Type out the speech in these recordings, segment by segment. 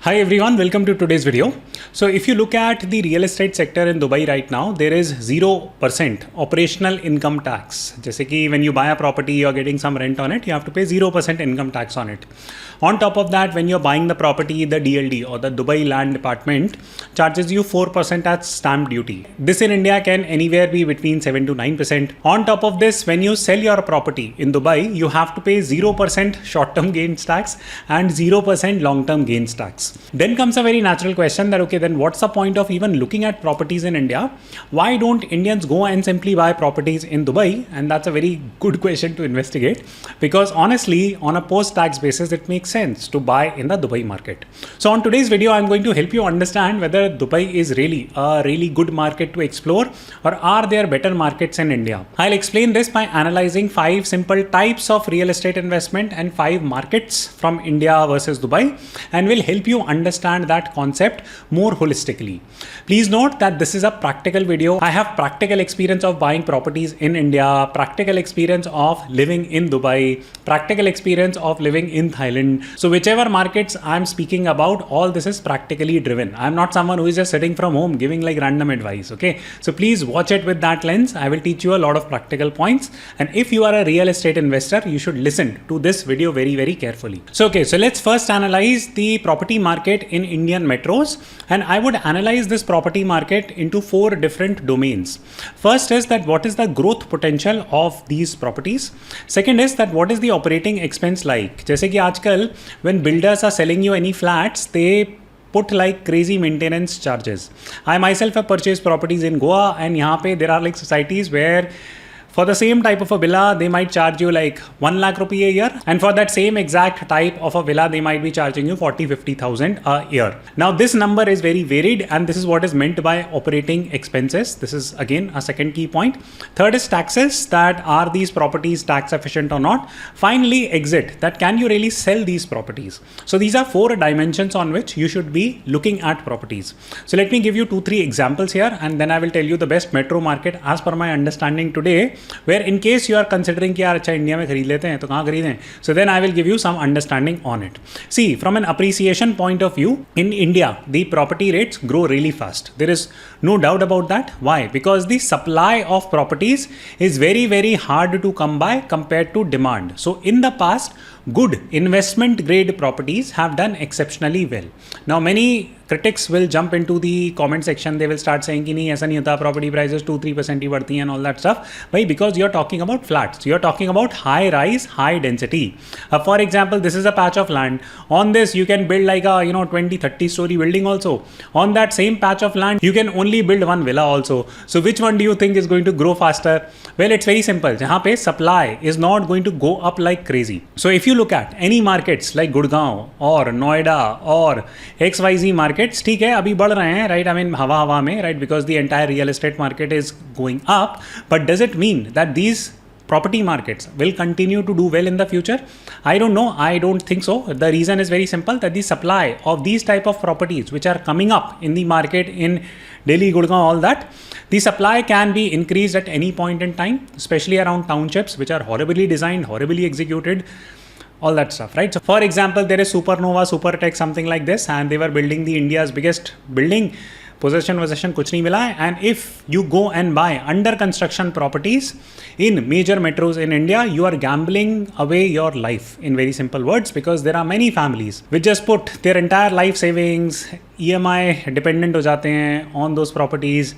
Hi everyone, welcome to today's video. So if you look at the real estate sector in Dubai right now, there is 0% operational income tax. जैसे कि when you buy a property, you're getting some rent on it, you have to pay 0% income tax on it. On top of that, when you're buying the property, the DLD or the Dubai Land Department charges you 4% as stamp duty. This in India can anywhere be between 7 to 9%. On top of this, when you sell your property in Dubai, you have to pay 0% short-term gains tax and 0% long-term gains tax. Then comes a very natural question that, okay, then what's the point of even looking at properties in India? Why don't Indians go and simply buy properties in Dubai? And that's a very good question to investigate, because honestly, on a post-tax basis, it makes sense to buy in the Dubai market. So on today's video, I'm going to help you understand whether Dubai is really a really good market to explore, or are there better markets in India? I'll explain this by analyzing 5 simple types of real estate investment and 5 markets from India versus Dubai, and will help you understand that concept more holistically. Please note that this is a practical video. I have practical experience of buying properties in India, practical experience of living in Dubai, practical experience of living in Thailand. So whichever markets I'm speaking about, all this is practically driven. I'm not someone who is just sitting from home giving like random advice, okay? So please watch it with that lens. I will teach you a lot of practical points. And if you are a real estate investor, you should listen to this video very, very carefully. So let's first analyze the property market in Indian metros, and I would analyze this property market into 4 different domains. First is that what is the growth potential of these properties. Second is that what is the operating expense like. जैसे कि आजकल when builders are selling you any flats, they put like crazy maintenance charges. I myself have purchased properties in Goa, and यहाँ पे there are like societies where for the same type of a villa, they might charge you like 1 lakh rupee a year. And for that same exact type of a villa, they might be charging you 40,000-50,000 a year. Now this number is very varied, and this is what is meant by operating expenses. This is again a second key point. Third is taxes, that are these properties tax efficient or not. Finally, exit, that can you really sell these properties. So these are 4 dimensions on which you should be looking at properties. So let me give you 2-3 examples here, and then I will tell you the best metro market as per my understanding today, where in case you are considering कि यार अच्छा India में खरीद लेते हैं तो कहाँ खरीदें, so then I will give you some understanding on it. See, from an appreciation point of view, in India, the property rates grow really fast. There is no doubt about that. Why? Because the supply of properties is very, very hard to come by compared to demand. So in the past, good investment grade properties have done exceptionally well. Now many critics will jump into the comment section. They will start saying कि नहीं ऐसा नहीं होता, property prices 2-3% ही बढ़ती हैं and all that stuff. Why? Because you're talking about flats. You're talking about high rise, high density. For example, this is a patch of land. On this, you can build like a 20-30 story building also. On that same patch of land, you can only build one villa also. So which one do you think is going to grow faster? Well, it's very simple. जहाँ पे supply is not going to go up like crazy. So if you look at any markets like Gurgaon or Noida or XYZ markets, ठीक है अभी बढ़ रहे हैं, right? I mean हवा में, right? Because the entire real estate market is going up. But does it mean that these property markets will continue to do well in the future? I don't know. I don't think so. The reason is very simple, that the supply of these type of properties which are coming up in the market in Delhi, Gurgaon, all that, the supply can be increased at any point in time, especially around townships which are horribly designed, horribly executed, all that stuff, right? So for example, there is Supernova, Supertech, something like this, and they were building the India's biggest building. Possession कुछ नहीं मिला है. And if you go and buy under construction properties in major metros in India, you are gambling away your life, in very simple words, because there are many families which just put their entire life savings, EMI dependent हो जाते हैं on those properties.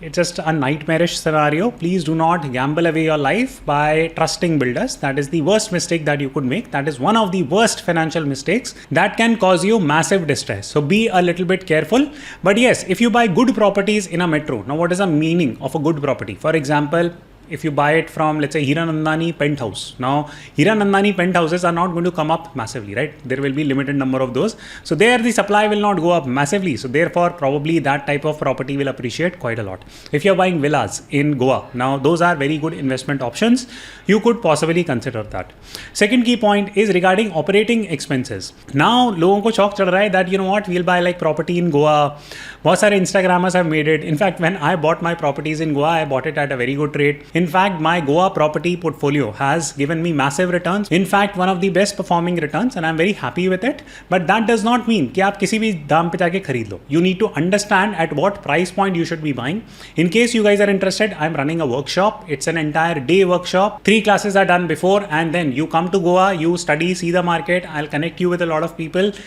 It's just a nightmarish scenario. Please do not gamble away your life by trusting builders. That is the worst mistake that you could make. That is one of the worst financial mistakes that can cause you massive distress. So be a little bit careful. But yes, if you buy good properties in a metro, now what is the meaning of a good property? For example, if you buy it from, let's say, Hiranandani penthouse. Now, Hiranandani penthouses are not going to come up massively, right? There will be limited number of those. So there the supply will not go up massively. So therefore, probably that type of property will appreciate quite a lot. If you're buying villas in Goa, now those are very good investment options. You could possibly consider that. Second key point is regarding operating expenses. Now, लोगों को शौक चढ़ रहा है that, you know what, we'll buy like property in Goa. बहुत सारे Instagrammers have made it. In fact, when I bought my properties in Goa, I bought it at a very good rate. In In fact, my Goa property portfolio has given me massive returns. In fact, one of the best performing returns, and I'm very happy with it. But that does not mean कि आप किसी भी दाम पे जाके खरीद लो. You need to understand at what price point you should be buying. In case you guys are interested, I'm running a workshop. It's an entire day workshop. 3 classes are done before, and then you come to Goa, you study, see the market. I'll connect you with a lot of people.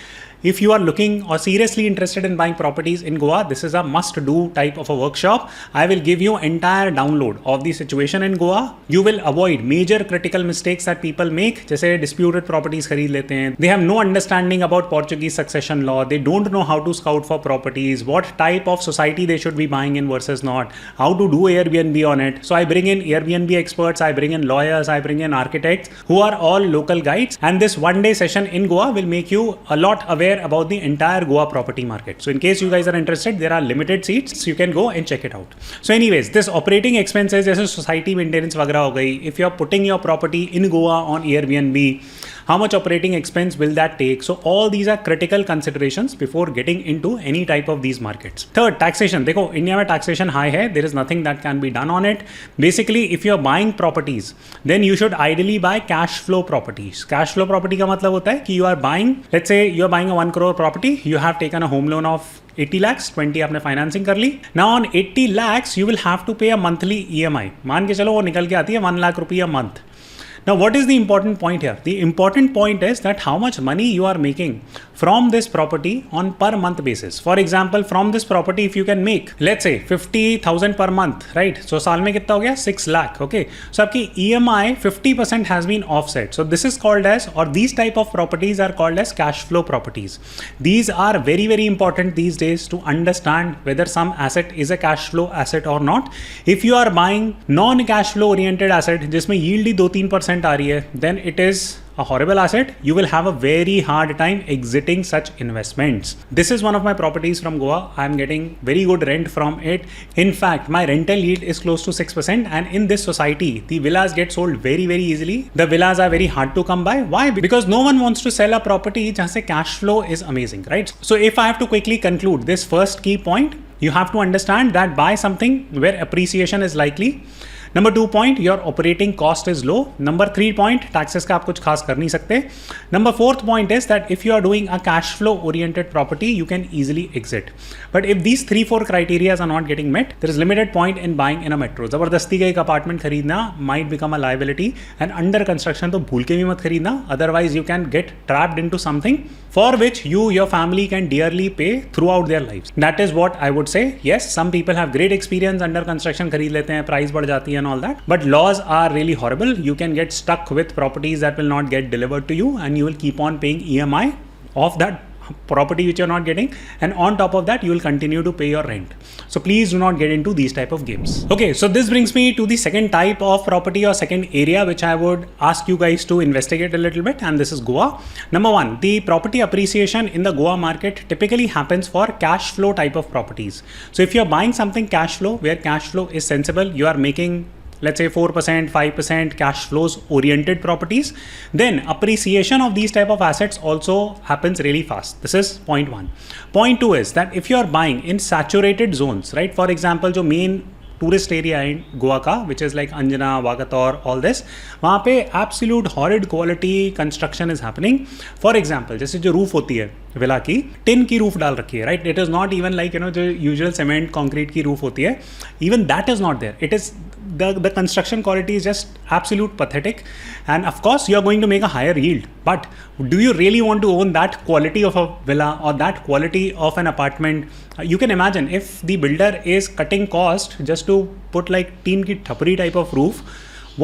If you are looking or seriously interested in buying properties in Goa, this is a must-do type of a workshop. I will give you entire download of the situation in Goa. You will avoid major critical mistakes that people make. जैसे disputed properties खरीद लेते हैं. They have no understanding about Portuguese succession law. They don't know how to scout for properties, what type of society they should be buying in versus not, how to do Airbnb on it. So I bring in Airbnb experts, I bring in lawyers, I bring in architects who are all local guides. And this one-day session in Goa will make you a lot aware about the entire Goa property market. So in case you guys are interested, there are limited seats, so you can go and check it out. So anyways, this operating expenses जैसे society maintenance वगैरह हो गई, if you are putting your property in Goa on Airbnb, how much operating expense will that take? So all these are critical considerations before getting into any type of these markets. Third, taxation. देखो India में taxation high है. There is nothing that can be done on it. Basically, if you are buying properties, then you should ideally buy cash flow properties. Cash flow property का मतलब होता है कि you are buying, let's say you are buying a 1 crore property, you have taken a home loan of 80 lakhs, 20 आपने financing कर ली. Now on 80 lakhs you will have to pay a monthly EMI. मान के चलो वो निकल के आती है 1 lakh रुपये a month. Now, what is the important point here? The important point is that how much money you are making from this property on per month basis. For example, from this property, if you can make, let's say 50,000 per month, right? So, साल में कितना हो गया? 6 lakh, okay? So, आपकी EMI 50% has been offset. So, this is called as, or these type of properties are called as cash flow properties. These are very, very important these days to understand whether some asset is a cash flow asset or not. If you are buying non-cash flow oriented asset, जिसमें yield ही 2-3% आ रही है, then it is a horrible asset. You will have a very hard time exiting such investments. This is one of my properties from Goa. I'm getting very good rent from it. In fact, my rental yield is close to 6%, and in this society, the villas get sold very, very easily. The villas are very hard to come by. Why? Because no one wants to sell a property jahan se cash flow is amazing, right? So if I have to quickly conclude this first key point, you have to understand that buy something where appreciation is likely. Number 2 point, your operating cost is low. Number 3 point, taxes का आप कुछ खास कर नहीं सकते. Number 4th point is that if you are doing a cash flow oriented property, you can easily exit. But if these 3-4 criteria are not getting met, there is limited point in buying in a metro. जबरदस्ती का एक apartment खरीदना might become a liability, and under construction तो भूल के भी मत खरीदना. Otherwise, you can get trapped into something for which your family can dearly pay throughout their lives. That is what I would say. Yes, some people have great experience under construction, खरीद लेते हैं, price बढ़ जाती है and all that. But laws are really horrible. You can get stuck with properties that will not get delivered to you, and you will keep on paying EMI of that property which you're not getting, and on top of that you will continue to pay your rent. So please do not get into these type of games. Okay, so this brings me to the second type of property or second area which I would ask you guys to investigate a little bit, and this is Goa. Number 1, the property appreciation in the Goa market typically happens for cash flow type of properties. So if you're buying something cash flow, where cash flow is sensible, you are making, let's say 4%, 5% cash flows oriented properties, then appreciation of these type of assets also happens really fast. This is point 1. Point 2 is that if you are buying in saturated zones, right? For example, जो main tourist area है गोवा का, which is like Anjuna, Vagator, all this, वहाँ पे absolute horrid quality construction is happening. For example, जैसे जो roof होती है villa की, टिन की रूफ डाल रखी है, right? It is not even like जो यूजुअल सीमेंट कॉन्क्रीट की रूफ होती है, even that is not there. It is the construction quality is just absolute pathetic, and of course you are going to make a higher yield, but do you really want to own that quality of a villa or that quality of an apartment? You can imagine if the builder is cutting cost just to put like teen ki thapri type of roof,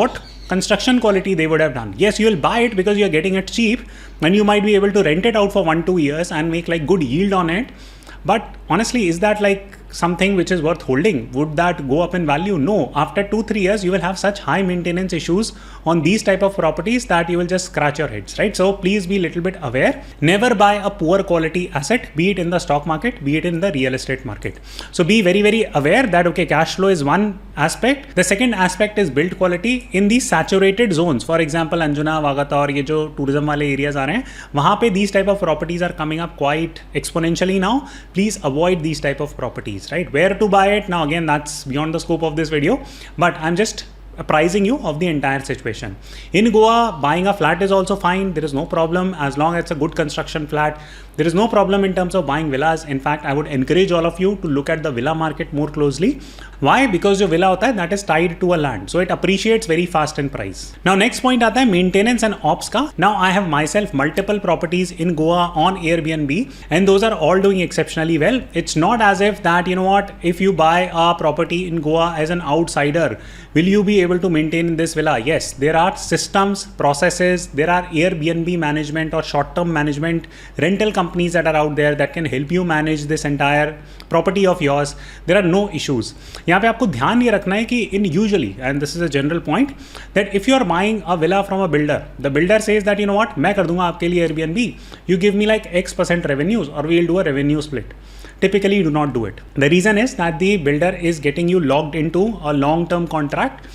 what construction quality they would have done. Yes, you will buy it because you are getting it cheap, and you might be able to rent it out for 1-2 years and make like good yield on it, but honestly, is that like something which is worth holding? Would that go up in value? No. After 2-3 years, you will have such high maintenance issues on these type of properties that you will just scratch your heads, right? So please be a little bit aware. Never buy a poor quality asset, be it in the stock market, be it in the real estate market. So be very, very aware that, okay, cash flow is one aspect. The second aspect is build quality in these saturated zones. For example, Anjuna, Vagator, ये जो tourism वाले areas आ रहे हैं, वहाँ पे these type of properties are coming up quite exponentially now. Please avoid these type of properties, right? Where to buy it? Now again, that's beyond the scope of this video, but I'm just apprising you of the entire situation. In Goa, buying a flat is also fine. There is no problem as long as it's a good construction flat. There is no problem in terms of buying villas. In fact, I would encourage all of you to look at the villa market more closely. Why? Because your villa hota hai, that is tied to a land, so it appreciates very fast in price. Now next point aata hai maintenance and ops ka. Now I have myself multiple properties in Goa on Airbnb, and those are all doing exceptionally well. It's not as if that, you know what, if you buy a property in Goa as an outsider, will you be able to maintain this villa? Yes, there are systems, processes, there are Airbnb management or short-term management rental companies that are out there that can help you manage this entire property of yours. There are no issues. यहाँ पे आपको ध्यान ये रखना है कि in usually, and this is a general point, that if you are buying a villa from a builder, the builder says that, you know what, मैं कर दूंगा आपके लिए Airbnb, you give me like X% revenues or we'll do a revenue split. Typically you do not do it. The reason is that the builder is getting you locked into a long-term contract,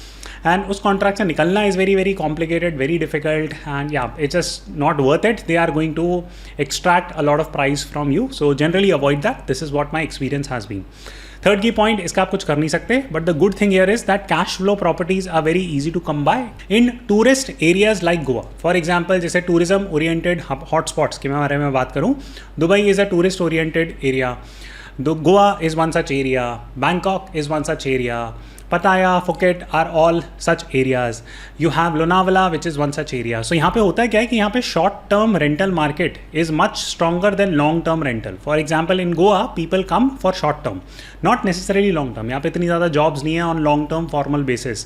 and उस contract से निकलना is very very complicated, very difficult, and yeah, it's just not worth it. They are going to extract a lot of price from you, so generally avoid that. This is what my experience has been. Third key point, इसका आप कुछ कर नहीं सकते, but the good thing here is that cash flow properties are very easy to come by in tourist areas like Goa. For example, जैसे tourism oriented hotspots के बारे में बात करूँ, Dubai is a tourist oriented area. Goa is one such area. Bangkok is one such area. Pattaya, Phuket are all such areas. You have Lonavala, which is one such area. So यहाँ पे होता है क्या है कि यहाँ पे short term rental market is much stronger than long term rental. For example, in Goa, people come for short term, not necessarily long term. यहाँ पे इतनी ज़्यादा jobs नहीं है on long term formal basis.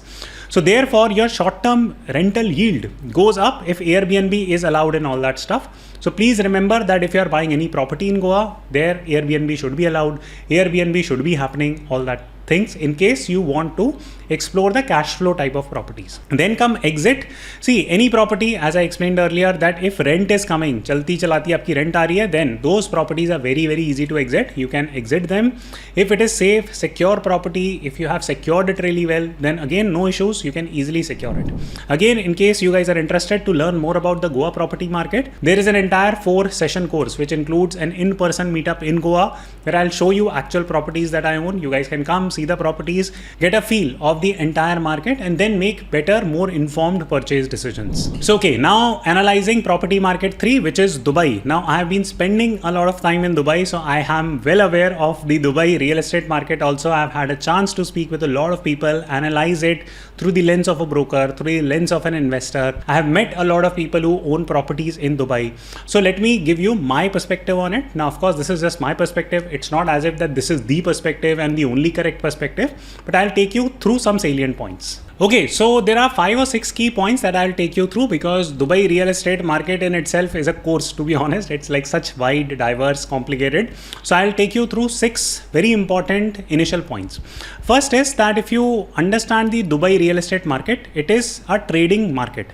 So therefore, your short term rental yield goes up if Airbnb is allowed and all that stuff. So please remember that if you are buying any property in Goa, there Airbnb should be allowed. Airbnb should be happening, all that things, in case you want to explore the cash flow type of properties. Then come exit. See, any property, as I explained earlier, that if rent is coming, चलती चलाती आपकी rent आ रही है, then those properties are very very easy to exit. You can exit them. If it is safe, secure property, if you have secured it really well, then again no issues, you can easily secure it. Again, in case you guys are interested to learn more about the Goa property market, there is an entire 4-session course which includes an in-person meetup in Goa where I'll show you actual properties that I own. You guys can come see the properties, get a feel of the entire market, and then make better, more informed purchase decisions. So okay, now analyzing property market 3, which is Dubai. Now I have been spending a lot of time in Dubai, so I am well aware of the Dubai real estate market. Also, I've had a chance to speak with a lot of people, analyze it through the lens of a broker, through the lens of an investor. I have met a lot of people who own properties in Dubai. So let me give you my perspective on it. Now, of course, this is just my perspective. It's not as if that this is the perspective and the only correct perspective, but I'll take you through some salient points. Okay, so there are 5 or 6 key points that I'll take you through because Dubai real estate market in itself is a course, to be honest. It's like such wide, diverse, complicated. So I'll take you through 6 very important initial points. First is that if you understand the Dubai real estate market, it is a trading market.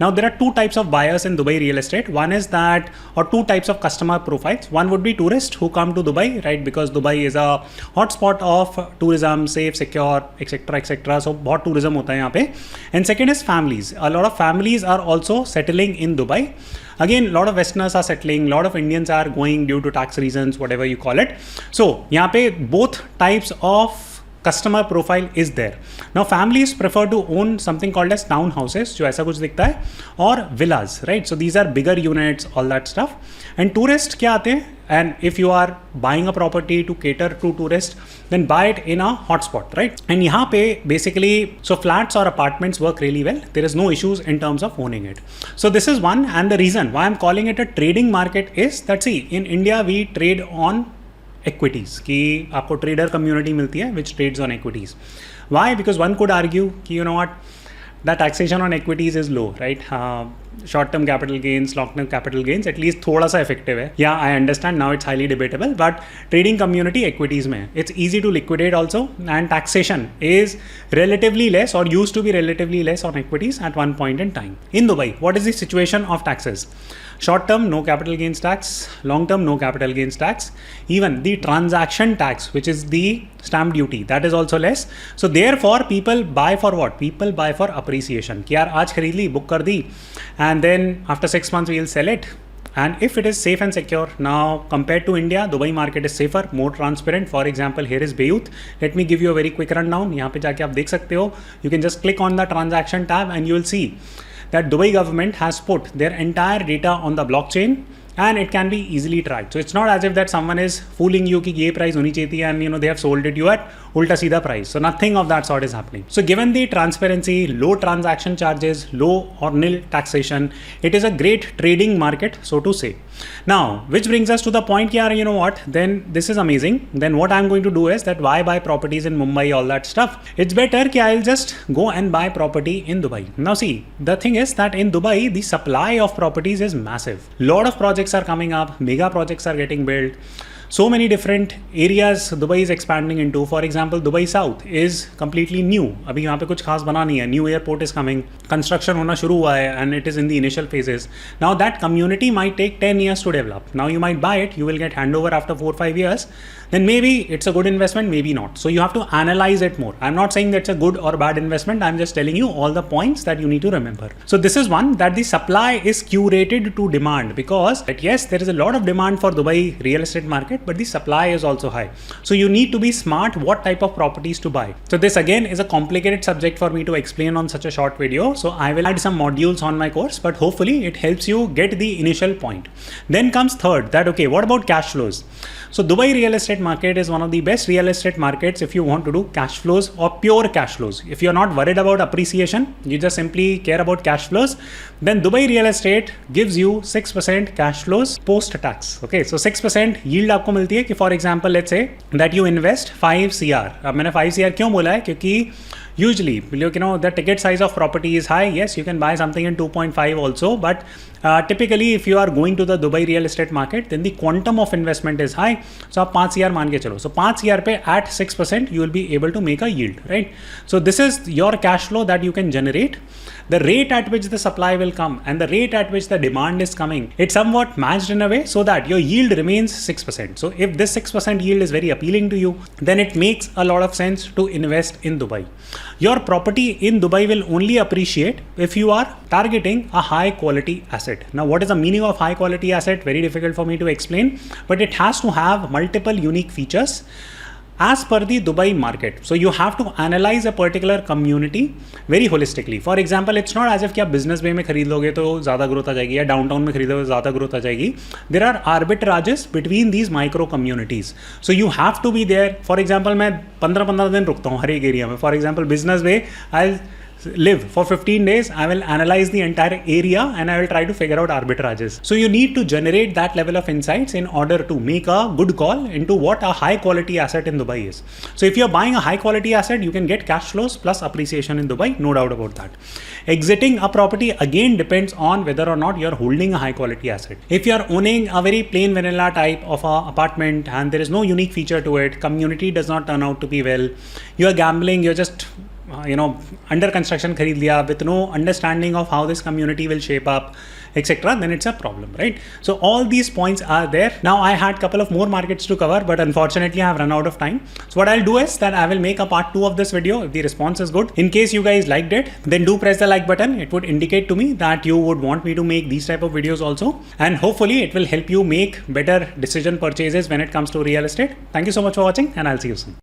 Now there are 2 types of buyers in Dubai real estate. One is that, or 2 types of customer profiles. One would be tourists who come to Dubai, right? Because Dubai is a hotspot of tourism, safe, secure, etc., etc. So बहुत tourism होता है यहाँ पे. And second is families. A lot of families are also settling in Dubai. Again, a lot of Westerners are settling, a lot of Indians are going due to tax reasons, whatever you call it. So यहाँ पे both types of customer profile is there. Now families prefer to own something called as townhouses, जो ऐसा कुछ दिखता है, और villas, right? So these are bigger units, all that stuff. And tourists क्या आते हैं? And if you are buying a property to cater to tourists, then buy it in a hotspot, right? And यहाँ पे basically, so flats or apartments work really well. There is no issues in terms of owning it. So this is one, and the reason why I'm calling it a trading market is that, see, in India we trade on equities, कि आपको trader community मिलती है which trades on equities. Why? Because one could argue कि you know what, the taxation on equities is low, right? Short term capital gains, long term capital gains, at least थोड़ा सा effective है. Yeah, I understand now it's highly debatable, but trading community equities में it's easy to liquidate also, and taxation is relatively less or used to be relatively less on equities at one point in time. In Dubai, what is the situation of taxes? Short term, no capital gains tax. Long term, no capital gains tax. Even the transaction tax, which is the stamp duty, that is also less. So therefore, people buy for what? People buy for appreciation. कि यार आज खरीद ली, book कर दी, and then after 6 months we'll sell it. and if it is safe and secure, now compared to India, Dubai market is safer, more transparent. For example, here is Bayut. Let me give you a very quick rundown. यहाँ पे जाके आप देख सकते हो. You can just click on the transaction tab and you will see that Dubai government has put their entire data on the blockchain and it can be easily tracked. So it's not as if that someone is fooling you कि ये price होनी चाहिए थी and they have sold it you at ulta सीधा price. So nothing of that sort is happening. So given the transparency, low transaction charges, low or nil taxation, it is a great trading market, so to say. Now, which brings us to the point here, you know what, then this is amazing. Then what I'm going to do is that why buy properties in Mumbai, all that stuff. It's better कि I'll just go and buy property in Dubai. Now see, the thing is that in Dubai, the supply of properties is massive. Lot of projects are coming up, mega projects are getting built. So many different areas Dubai is expanding into. For example, Dubai South is completely new. अभी यहाँ पे कुछ खास बना नहीं है. New airport is coming. Construction होना शुरू हुआ है and it is in the initial phases. Now that community might take 10 years to develop. Now you might buy it. You will get handover after 4-5 years. Then maybe it's a good investment, maybe not. So you have to analyze it more. I'm not saying that's a good or bad investment. I'm just telling you all the points that you need to remember. So this is one, that the supply is curated to demand, because yes, there is a lot of demand for Dubai real estate market, but the supply is also high. So you need to be smart what type of properties to buy. So this again is a complicated subject for me to explain on such a short video. So I will add some modules on my course, but hopefully it helps you get the initial point. Then comes third, that okay, what about cash flows? So Dubai real estate market is one of the best real estate markets if you want to do cash flows or pure cash flows. If you're not worried about appreciation, you just simply care about cash flows, then Dubai real estate gives you 6% cash flows post tax. Okay, so 6% yield आपको मिलती है कि for example, let's say that you invest 5 CR. अब मैंने 5 CR क्यों बोला है? क्योंकि usually, the ticket size of property is high. Yes, you can buy something in 2.5 also, but typically if you are going to the Dubai real estate market, then the quantum of investment is high. So आप 5 CR मान के चलो. So 5 CR पे at 6% you will be able to make a yield, right? So this is your cash flow that you can generate. The rate at which the supply will come and the rate at which the demand is coming, it's somewhat matched in a way so that your yield remains 6%. So if this 6% yield is very appealing to you, then it makes a lot of sense to invest in Dubai. Your property in Dubai will only appreciate if you are targeting a high quality asset. Now, what is the meaning of high quality asset? Very difficult for me to explain, but it has to have multiple unique features as per the Dubai market. So you have to analyze a particular community very holistically. For example, it's not as if कि आप business bay में खरीद लोगे तो ज़्यादा growth आ जाएगी या downtown में खरीदोगे तो ज़्यादा growth आ जाएगी. There are arbitrages between these micro communities. So you have to be there. For example, मैं 15 दिन रुकता हूँ हर एक एरिया में. For example, business bay, I'll live for 15 days, I will analyze the entire area and I will try to figure out arbitrages. So you need to generate that level of insights in order to make a good call into what a high quality asset in Dubai is. So if you're buying a high quality asset, you can get cash flows plus appreciation in Dubai, no doubt about that. Exiting a property again depends on whether or not you're holding a high quality asset. If you're owning a very plain vanilla type of a apartment and there is no unique feature to it, community does not turn out to be well, you're gambling, you're just under construction kharid liya with no understanding of how this community will shape up, etc., then it's a problem, right? So all these points are there. Now I had a couple of more markets to cover, but unfortunately I have run out of time. So what I'll do is that I will make a part 2 of this video if the response is good. In case you guys liked it, then do press the like button. It would indicate to me that you would want me to make these type of videos also, and hopefully it will help you make better decision purchases when it comes to real estate. Thank you so much for watching, and I'll see you soon.